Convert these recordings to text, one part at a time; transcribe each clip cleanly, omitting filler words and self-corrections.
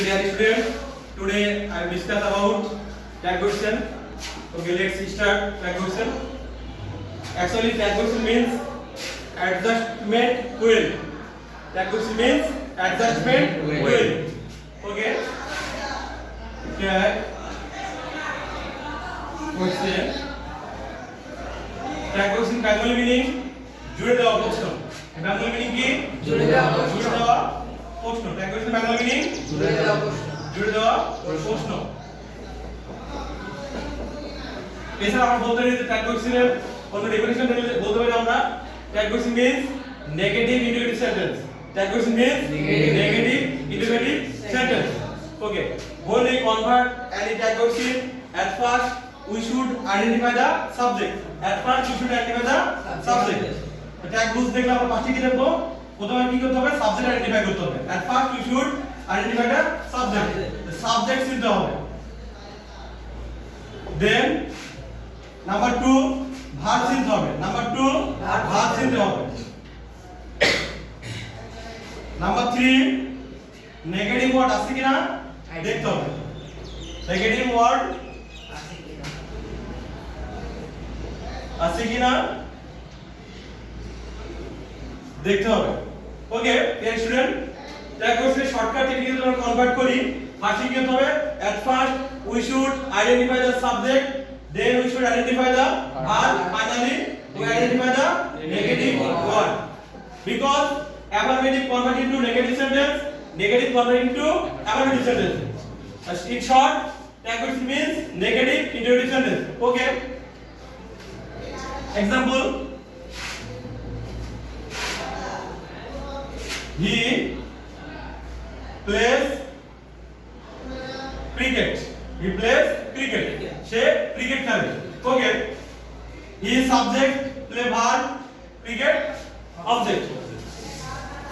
Okay, dear students, today I will discuss about tag question. Okay, let's start tag question. Actually, tag question means adjustment wheel. Tag question means adjustment wheel. Okay. Tag question. Tag question Bengali meaning জুড়ে দেওয়া প্রশ্ন। Bengali meaning কি? জুড়ে দেওয়া প্রশ্ন। Tag question Bengali meaning জুড়ে দেওয়া প্রশ্ন। জুড়ে দেওয়া প্রশ্ন। এছাড়া আমরা বলতে পারি যে ট্যাগ কোয়েশ্চেনের অন্য ডেফিনিশন বলতে পারি আমরা tag question means negative indicative sentence. Tag question means negative indicative sentence. Okay, when we convert any tag question, at first we should identify the subject. At first we should identify the subject. The tag rules দেখলে আমরা পাঁচটি কি দেখব? প্রথমে কি করতে হবে? Subject identify করতে হবে। At first we should identify the subject. The subject চিনতে হবে। Then number 2 ভার্ব চিনতে হবে। Number 2 ভার্ব চিনতে হবে। Number 3 নেগেটিভ ওয়ার্ড আছে কিনা দেখতে হবে। নেগেটিভ ওয়ার্ড আছে কিনা দেখতে হবে। Okay dear student, tag question shortcut technique আমরা কনভার্ট করি। ফার্স্টে কি হতে হবে? at first we should identify the subject, then we should identify the verb, finally we identify the negative word, because affirmative convert into negative sentence, negative convert into affirmative sentence. In short, tag question means negative interrogative sentence. Okay, example, he plays cricket. He plays cricket. Say cricket খেলে। ওকে, he subject play verb cricket object.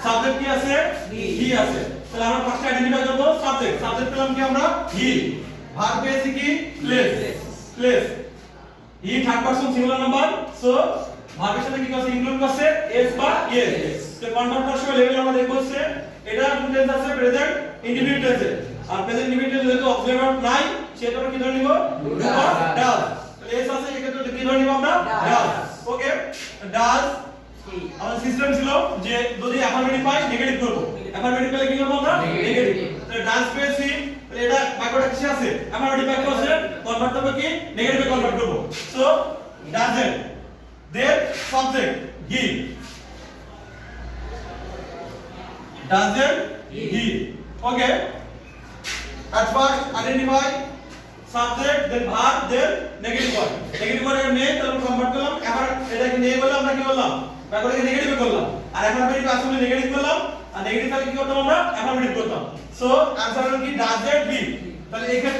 Subject কি আছে? he আছে। তাহলে আমরা first identify করব subject. Subject পেলাম কি আমরা? he। ভার্ব পেয়েছি কি? plays। plays। he third person singular number, so ভার্বের সাথে কি করছে? ইনক্লুড করছে s বা es। তো কনভার্ট করার সময় লেভেল আমরা দেখব হচ্ছে এটা টেন্স আছে প্রেজেন্ট ইনডিফিনিট টেন্সে। আর প্রেজেন্ট ইনডিফিনিট টেন্সে যেহেতু অবজেক্ট ভার্ব নাই, সেটা আমরা কি ধরে নিব? ডু বা ডাজ। তাহলে s আছে, এক্ষেত্রে কি ধরে নিব আমরা? ডাজ। ওকে, ডাজ আমাদের সিস্টেম ছিল যে যদি অ্যাফার্মেটিভ পাই নেগেটিভ করব। অ্যাফার্মেটিভ পেলে কি করব আমরা? নেগেটিভ। তাহলে ডাজ পেয়েছি, তাহলে এটা বাক্যটা কি আছে? অ্যাফার্মেটিভ বাক্য আছে, কনভার্ট করব কি? নেগেটিভে কনভার্ট করব। So doesn't, then subject he, doesn't he. Okay, at first identify subject, then verb, then negative word. Negative word এর নেই, তাহলে কনভার্ট করলাম। এবার এটাকে নেই বলে আমরা কি করলাম? ব্যাকওয়ার্ডকে নেগেটিভ করলাম। আর অ্যাফার্মেটিভ আসলে নেগেটিভ করলাম, আর নেগেটিভ তাহলে কি করতাম আমরা? অ্যাফার্মেটিভ করতাম। সো आंसर হলো কি? doesn't he। তাহলে এই ক্ষেত্রে